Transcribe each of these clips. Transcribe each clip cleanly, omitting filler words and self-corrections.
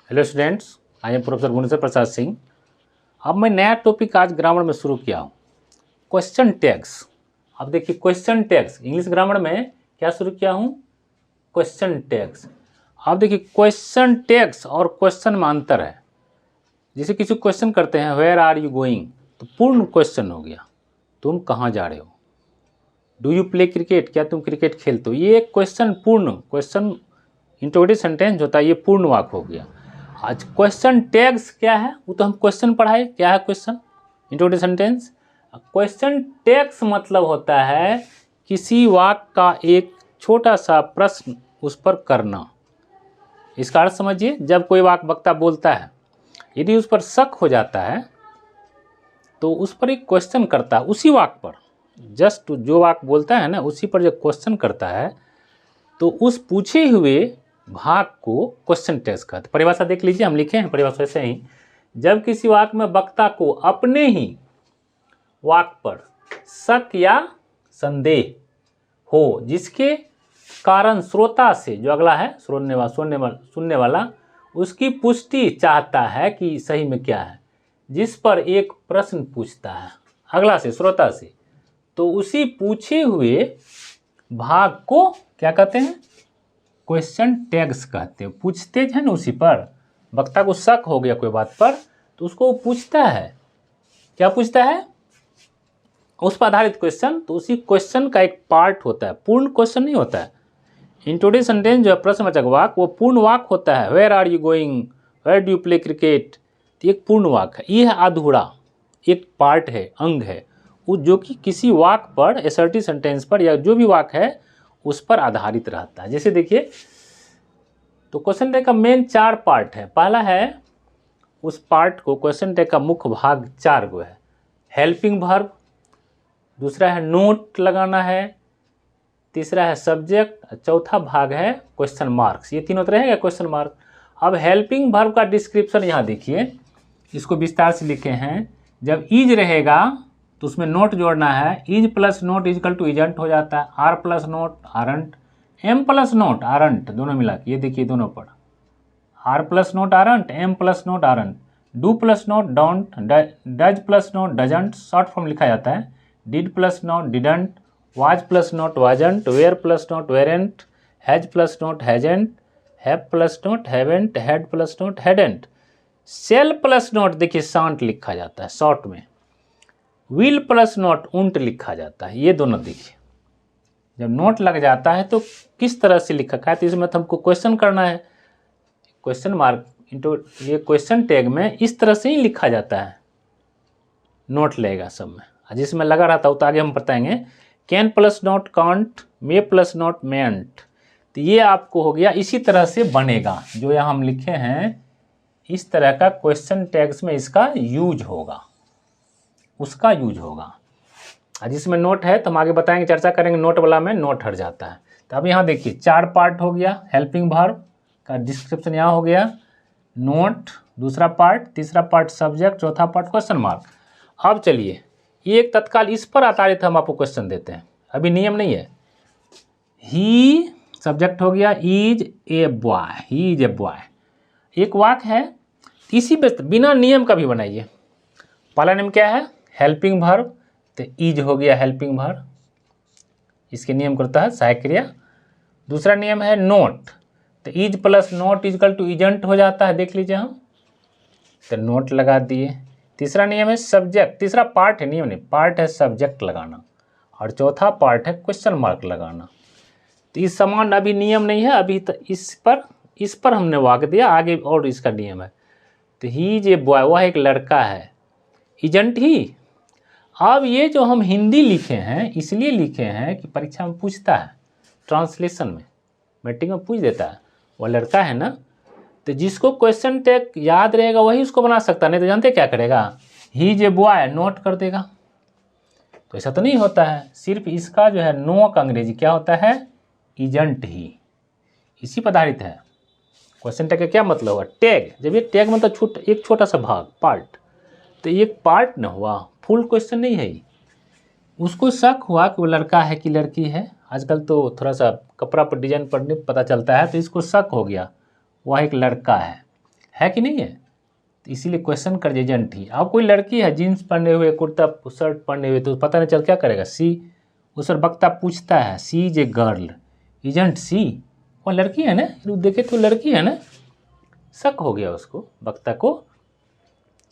Hello students, I am professor Bhuvaneshwar Prasad Singh. अब मैं नया टॉपिक आज ग्रामर में शुरू किया हूँ, क्वेश्चन टैग्स। अब देखिए, क्वेश्चन टैग्स इंग्लिश ग्रामर में क्या शुरू किया हूँ, क्वेश्चन टैग्स। अब देखिए, क्वेश्चन टैग्स और क्वेश्चन में अंतर है। जैसे किसी क्वेश्चन करते हैं, वेयर आर यू गोइंग, तो पूर्ण क्वेश्चन हो गया, तुम कहाँ जा रहे हो। डू यू प्ले क्रिकेट, क्या तुम क्रिकेट खेलते हो। ये क्वेश्चन पूर्ण क्वेश्चन इंट्रोगेटिव सेंटेंस होता है, ये पूर्ण वाक्य हो गया। आज क्वेश्चन टैग्स क्या है, वो तो हम क्वेश्चन पढ़ाए, क्या है question interrogative sentence. Question tags मतलब होता है किसी वाक्य का एक छोटा सा प्रश्न उस पर करना। इसका अर्थ समझिए, जब कोई वाक्य वक्ता बोलता है, यदि उस पर शक हो जाता है तो उस पर एक क्वेश्चन करता है, उसी वाक्य पर, जस्ट जो वाक्य बोलता है ना, उसी पर जब क्वेश्चन करता है तो उस पूछे हुए भाग को क्वेश्चन टैग्स कहते हैं। परिभाषा देख लीजिए, हम लिखे हैं परिभाषा ऐसे ही, जब किसी वाक्य में वक्ता को अपने ही वाक्य पर शक या संदेह हो, जिसके कारण श्रोता से, जो अगला है सुनने वाला उसकी पुष्टि चाहता है कि सही में क्या है, जिस पर एक प्रश्न पूछता है अगला से, श्रोता से, तो उसी पूछे हुए भाग को क्या कहते हैं, क्वेश्चन टैग्स कहते हैं। पूछते हैं ना, उसी पर वक्ता को शक हो गया कोई बात पर, तो उसको पूछता है, क्या पूछता है, उस पर आधारित क्वेश्चन। तो उसी क्वेश्चन का एक पार्ट होता है, पूर्ण क्वेश्चन नहीं होता है। इंट्रोडक्टिव सेंटेंस जो है, प्रश्नवाचक वाक्य, वो पूर्ण वाक्य होता है। Where are you going, where do you play cricket, तो एक पूर्ण वाक्य है। ये है अधूरा, एक पार्ट है, अंग है, वो जो कि किसी वाक्य पर, असर्टिव सेंटेंस पर, या जो भी वाक्य है उस पर आधारित रहता है। जैसे देखिए, तो क्वेश्चन टैग का मेन 4 पार्ट है। पहला है, उस पार्ट को, क्वेश्चन टैग का मुख्य भाग 4 गो है। हेल्पिंग वर्ब, दूसरा है नोट लगाना है, तीसरा है सब्जेक्ट, चौथा भाग है क्वेश्चन मार्क्स। ये तीनों तरह है क्वेश्चन मार्क। अब हेल्पिंग वर्ब का डिस्क्रिप्शन यहाँ देखिए, इसको विस्तार से लिखे हैं। जब इज रहेगा तो उसमें नोट जोड़ना है। Is plus not equal to isn't हो जाता है। Are plus not aren't, am plus not aren't, दोनों मिला के, ये देखिए दोनों पर, are plus not aren't, am plus not aren't, do plus not don't, does plus not doesn't, short form लिखा जाता है। Did plus not didn't, was plus not wasn't, were plus not weren't, has plus not hasn't, have plus not haven't, had plus not hadn't. Shall plus not देखिए shan't लिखा जाता है short में। Will plus note उंट लिखा जाता है। ये दोनों देखिए, जब नोट लग जाता है तो किस तरह से लिखा है, तो इसमें तो हमको क्वेश्चन करना है। क्वेश्चन मार्क इंटू ये क्वेश्चन टैग में इस तरह से ही लिखा जाता है, नोट लगेगा सब में। जिसमें लगा रहता है तो आगे हम बताएंगे। Can plus not can't, may plus not mayn't, तो ये आपको हो गया, इसी तरह से बनेगा जो यहाँ हम लिखे हैं। इस तरह का क्वेश्चन टैग्स में इसका यूज होगा, उसका यूज होगा। जिसमें नोट है तो हम आगे बताएंगे, चर्चा करेंगे। नोट वाला में नोट हट जाता है। तो अब यहाँ देखिए 4 पार्ट हो गया। हेल्पिंग वर्ब का डिस्क्रिप्शन यहाँ हो गया, नोट दूसरा पार्ट, तीसरा पार्ट सब्जेक्ट, चौथा पार्ट क्वेश्चन मार्क। अब चलिए, ये एक तत्काल इस पर आधारित हम आपको क्वेश्चन देते हैं, अभी नियम नहीं है। ही सब्जेक्ट हो गया, is a boy, he is a boy, एक वाक्य है। इसी पे बिना नियम का भी बनाइए। पहला नियम क्या है, हेल्पिंग वर्ब, तो इज हो गया हेल्पिंग वर्ब, इसके नियम करता है सहायक क्रिया। दूसरा नियम है नोट, तो is plus not equal to isn't हो जाता है, देख लीजिए हम, तो नोट लगा दिए। तीसरा नियम है सब्जेक्ट, तीसरा पार्ट है, नियम नहीं, पार्ट है सब्जेक्ट लगाना, और चौथा पार्ट है क्वेश्चन मार्क लगाना। तो इस समान अभी नियम नहीं है, अभी तो इस पर हमने वाक्य दिया, आगे और इसका नियम है। तो ही जे बॉय, वह एक लड़का है, इजंट ही। अब ये जो हम हिंदी लिखे हैं, इसलिए लिखे हैं कि परीक्षा में पूछता है, ट्रांसलेशन में, मैट्रिक में पूछ देता है, वह लड़का है ना। तो जिसको क्वेश्चन टैग याद रहेगा वही उसको बना सकता, नहीं तो जानते क्या करेगा, ही जे बॉय नोट कर देगा। तो ऐसा तो नहीं होता है। सिर्फ इसका जो है नो का अंग्रेजी क्या होता है, इजंट ही, इसी पर आधारित है। क्वेश्चन टैग का क्या मतलब हुआ, टैग। जब ये टैग मतलब एक छोटा सा भाग, पार्ट, तो एक पार्ट न हुआ, फुल क्वेश्चन नहीं है। उसको शक हुआ कि वो लड़का है कि लड़की है। आजकल तो थोड़ा सा कपड़ा पर डिजाइन पढ़ने पता चलता है, तो इसको शक हो गया वह एक लड़का है। है कि नहीं है? तो इसीलिए क्वेश्चन कर एजेंट ही। अब कोई लड़की है जीन्स पहने हुए, कुर्ता शर्ट पहने हुए, तो पता नहीं चल क्या करेगा, सी उस पर वक्ता पूछता है सी इज ए गर्ल, एजेंट सी, वो लड़की है ना, देखे तो लड़की है ना, शक हो गया उसको वक्ता को,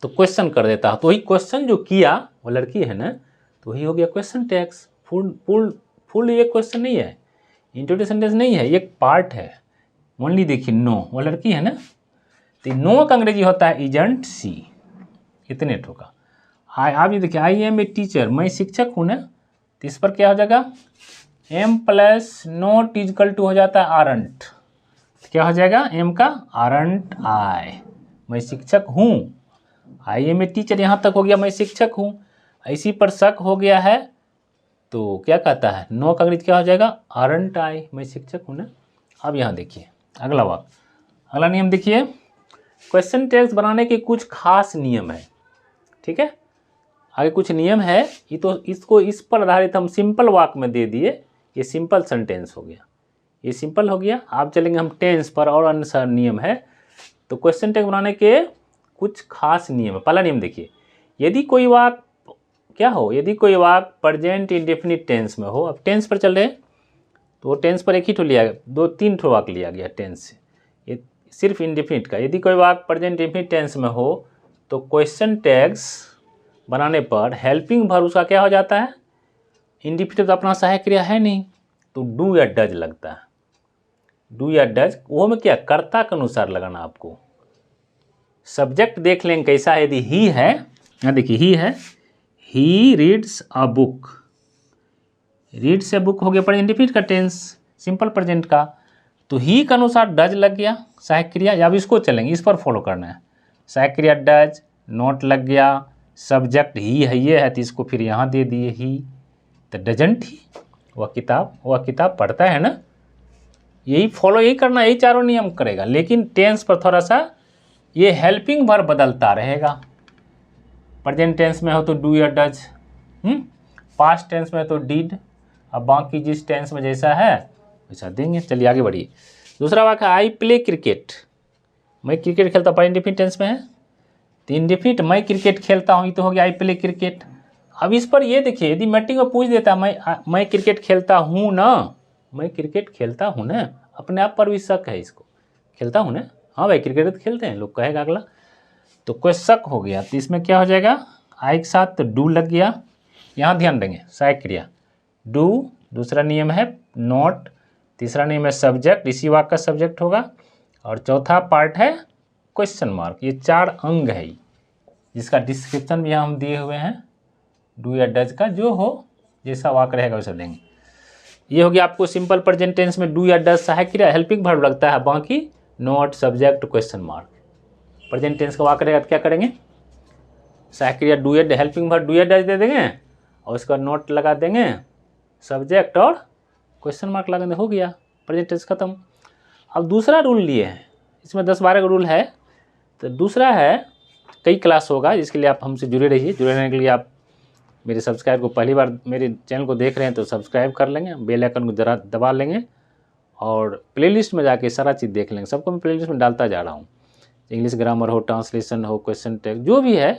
तो क्वेश्चन कर देता है। तो वही क्वेश्चन जो किया वो लड़की है ना, तो वही हो गया क्वेश्चन टैग्स। फुल ये क्वेश्चन नहीं है, इंट्रोडक्शन सेंटेंस नहीं है, ये एक पार्ट है ओनली। देखिए नो, वो लड़की है ना, तो नो का अंग्रेजी होता है एजेंट सी, इतने ठोका। आप ये देखिए आई एम ए टीचर, मैं शिक्षक हूँ ना, तो इस पर क्या हो जाएगा, am plus not equal to हो जाता है आरंट, क्या हो जाएगा एम का आरंट आई, मैं शिक्षक हूँ, आई एम ए टीचर यहाँ तक हो गया, मैं शिक्षक हूँ, इसी पर शक हो गया है तो क्या कहता है, नो का अंग्रेजी क्या हो जाएगा आरंट आई, मैं शिक्षक हूँ ना। अब यहाँ देखिए अगला वाक्य, अगला नियम देखिए, क्वेश्चन टैग्स बनाने के कुछ खास नियम है, ठीक है, आगे कुछ नियम है, ये तो इसको इस पर आधारित हम सिंपल वाक्य में दे दिए, ये सिंपल सेंटेंस हो गया, ये सिंपल हो गया। आप चलेंगे हम टेंस पर और अन्य सारे नियम है। तो क्वेश्चन टैग बनाने के कुछ खास नियम है। पहला नियम देखिए, यदि कोई वाक्य क्या हो, यदि कोई वाक्य प्रेजेंट इंडेफिनिट टेंस में हो, अब टेंस पर चल रहे तो वो टेंस पर एक ही ठो लिया गया, 2-3 ठो वाक्य लिया गया टेंस से, ये सिर्फ इंडेफिनिट का। यदि कोई वाक्य प्रेजेंट इंडेफिनिट टेंस में हो तो क्वेश्चन टैग्स बनाने पर हेल्पिंग वर्ब उसका क्या हो जाता है, इंडेफिनिट तो अपना सहायक क्रिया है नहीं, तो डू या डज लगता है, डू या डज, वो में क्या कर्ता के अनुसार लगाना आपको। सब्जेक्ट देख लेंगे कैसा है, यदि ही है, यहाँ देखिए ही है, he reads a book, reads a book हो गया प्रेजेंट इंडेफिनिट का टेंस, सिंपल प्रेजेंट का, तो ही के अनुसार डज लग गया सहायक क्रिया, या अब इसको चलेंगे, इस पर फॉलो करना है, सहायक क्रिया डज, नोट लग गया, सब्जेक्ट ही है ये है तो इसको फिर यहाँ दे दिए ही, तो डजंट ही, वह किताब पढ़ता है ना, यही फॉलो यही करना, यही चारों नियम करेगा। लेकिन टेंस पर थोड़ा सा ये हेल्पिंग वर्ब बदलता रहेगा, प्रेजेंट टेंस में हो तो डू या डज, पास्ट टेंस में तो डिड, अब बाकी जिस टेंस में जैसा है वैसा देंगे। चलिए आगे बढ़िए। दूसरा वाक्य, आई प्ले क्रिकेट, मैं क्रिकेट खेलता हूँ, पर इंडेफिनिट टेंस में है, तो इंडेफिनिट मैं क्रिकेट खेलता हूँ, ये तो हो गया आई प्ले क्रिकेट। अब इस पर ये देखिए, यदि मीटिंग में पूछ देता मैं क्रिकेट खेलता हूँ ना, मैं क्रिकेट खेलता हूँ ना, अपने आप पर भी शक है इसको, खेलता हूँ ना, हाँ भाई क्रिकेट तो खेलते हैं लोग कहेगा अगला, तो कोई शक हो गया, तो इसमें क्या हो जाएगा आई के साथ तो डू लग गया, यहाँ ध्यान देंगे सहायक क्रिया डू, दूसरा नियम है नॉट, तीसरा नियम है सब्जेक्ट, इसी वाक्य का सब्जेक्ट होगा, और चौथा पार्ट है क्वेश्चन मार्क। ये 4 अंग है जिसका डिस्क्रिप्शन भी यहाँ हम दिए हुए हैं, डू या डज का जो हो जैसा वाक्य रहेगा वैसा देंगे। ये हो गया आपको सिंपल प्रेजेंट टेंस में डू या डज सहायक क्रिया हेल्पिंग वर्ब लगता है, बाकी not subject question mark. Present tense का वाक्य रहेगा तो क्या करेंगे, सहायक क्रिया डू या हेल्पिंग वर्ब डू या डज दे देंगे और उसका नोट लगा देंगे, सब्जेक्ट और क्वेश्चन मार्क लगा देंगे, हो गया प्रेजेंट टेंस खत्म। अब दूसरा रूल लिए हैं, इसमें 10-12 का रूल है, तो दूसरा है कई क्लास होगा, जिसके लिए आप हमसे जुड़े रहिए। जुड़े रहने के लिए आप मेरे सब्सक्राइब को पहली बार मेरे चैनल को देख रहे हैं तो सब्सक्राइब कर लेंगे, बेल आइकन को जरा दबा लेंगे और प्लेलिस्ट में जाके सारा चीज़ देख लेंगे। सबको मैं प्लेलिस्ट में डालता जा रहा हूँ, इंग्लिश ग्रामर हो, ट्रांसलेशन हो, क्वेश्चन टैग जो भी है,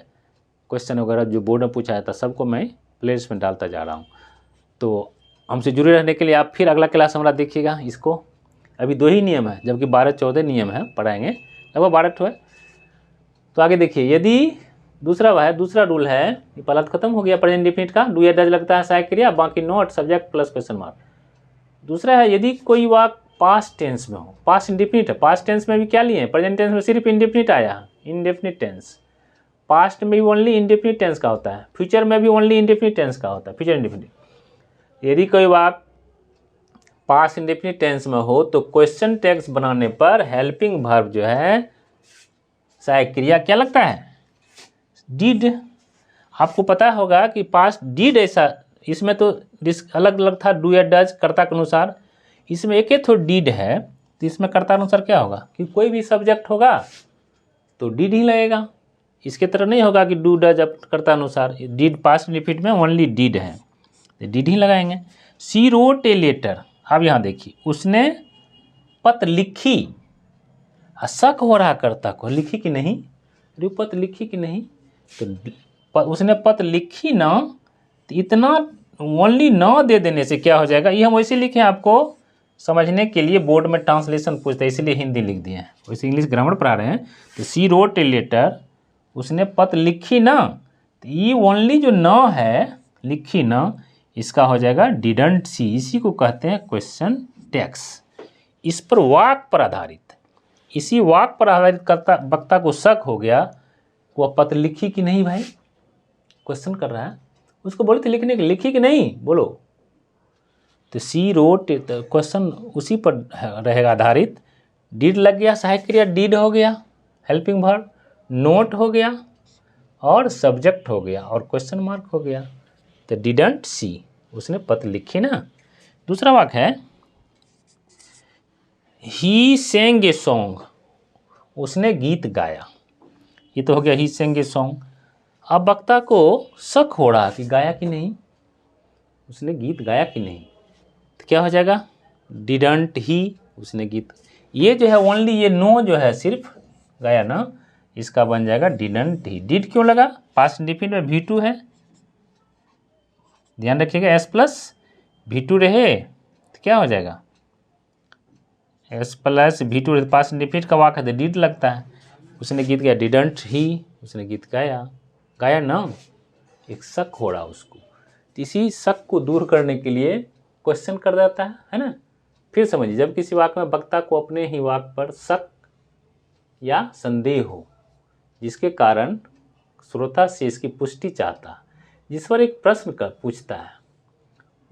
क्वेश्चन वगैरह जो बोर्ड में पूछा जाता सबको मैं प्लेलिस्ट में डालता जा रहा हूँ। तो हमसे जुड़े रहने के लिए आप फिर अगला क्लास हमारा देखिएगा। इसको अभी 2 ही नियम है, जबकि 12-14 नियम है पढ़ाएंगे, लगभग 12 ठो है। तो आगे देखिए, यदि दूसरा रूल है, ये पहला खत्म हो गया प्रेजेंट इंडेफिनिट का, डू या डज लगता है सहायक क्रिया, बाकी not subject plus question mark. दूसरा है, यदि कोई वाक्य पास्ट टेंस में हो, पास्ट इंडेफिनिट है, पास्ट टेंस में भी क्या लिए हैं, प्रेजेंट टेंस में सिर्फ इंडेफिनिट आया, इंडेफिनिट टेंस, पास्ट में भी ओनली इंडेफिनिट टेंस का होता है, फ्यूचर में भी ओनली इंडेफिनिट टेंस का होता है, फ्यूचर इंडेफिनिट। यदि कोई वाक्य पास्ट इंडेफिनिट टेंस में हो तो क्वेश्चन टैग्स बनाने पर हेल्पिंग वर्ब जो है सहायक क्रिया क्या लगता है, डिड। आपको पता होगा कि पास्ट डिड ऐसा, इसमें तो अलग अलग था डू या डज कर्ता के अनुसार, इसमें एक ही तो डिड है, तो इसमें कर्ता अनुसार क्या होगा कि कोई भी सब्जेक्ट होगा तो डिड ही लगेगा, इसके तरह नहीं होगा कि डू डज कर्ता अनुसार। डिड पास्ट इंडेफिनिट में ओनली डिड है, डिड ही लगाएंगे। शी रोट ए लेटर, अब यहाँ देखिए उसने पत्र लिखी, शक हो रहा कर्ता को, लिखी कि नहीं, अरे पत्र लिखी कि नहीं, तो उसने पत्र लिखी ना, तो इतना ओनली ना दे देने से क्या हो जाएगा, ये हम वैसे लिखे आपको समझने के लिए, बोर्ड में ट्रांसलेशन पूछता है इसलिए हिंदी लिख दिए हैं, वैसे इंग्लिश ग्रामर पढ़ा रहे हैं। तो सी रोट ए लेटर, उसने पत्र लिखी ना, तो ये ओनली जो न है लिखी ना, इसका हो जाएगा डिडंट सी, इसी को कहते हैं क्वेश्चन टैक्स। इस पर वाक पर आधारित, इसी वाक पर आधारित करता वक्ता को शक हो गया, वह पत्र लिखी कि नहीं, भाई क्वेश्चन कर रहा है, उसको बोले थे लिखने के, लिखी कि नहीं बोलो, तो सी रोट क्वेश्चन उसी पर रहेगा आधारित। डीड लग गया, सहायक क्रिया डीड हो गया, हेल्पिंग वर्ब, नोट हो गया और सब्जेक्ट हो गया और क्वेश्चन मार्क हो गया, तो डिडंट सी, उसने पत्र लिखी ना। दूसरा वाक्य है ही सेंग ए सॉन्ग, उसने गीत गाया, ये तो हो गया ही सेंग ए सॉन्ग। अब वक्ता को शक हो रहा कि गाया कि नहीं, उसने गीत गाया कि नहीं, तो क्या हो जाएगा डिडंट ही, उसने गीत, ये जो है ओनली ये नो जो है सिर्फ गाया ना, इसका बन जाएगा डिडंट ही। डिड क्यों लगा, पास्ट इंडेफिनिट में V2 है, ध्यान रखिएगा, S प्लस V2 रहे तो क्या हो जाएगा, S plus V2 past indefinite का वाक्य है, डिड लगता है, उसने गीत गाया, डिडंट ही, उसने गीत गाया, गाया ना, एक शक हो रहा उसको, तो इसी शक को दूर करने के लिए क्वेश्चन कर देता है ना। फिर समझिए, जब किसी वाक्य में वक्ता को अपने ही वाक्य पर शक या संदेह हो, जिसके कारण श्रोता से इसकी पुष्टि चाहता, जिस पर एक प्रश्न कर पूछता है,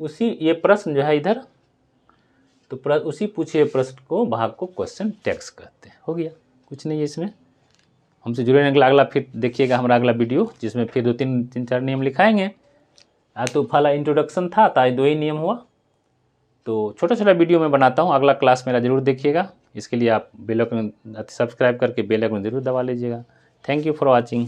उसी ये प्रश्न जो है इधर, तो उसी पूछे प्रश्न को भाग को क्वेश्चन टैक्स कहते हैं। हो गया, कुछ नहीं है इसमें। हमसे जुड़े रहने के लिए अगला फिर देखिएगा हमारा अगला वीडियो, जिसमें फिर 2-3-4 नियम लिखाएंगे। तो फला इंट्रोडक्शन था, तो आज 2 ही नियम हुआ, तो छोटा छोटा वीडियो मैं बनाता हूँ, अगला क्लास मेरा जरूर देखिएगा। इसके लिए आप बेल आइकन सब्सक्राइब करके बेल आइकन जरूर दबा लीजिएगा। Thank you for watching.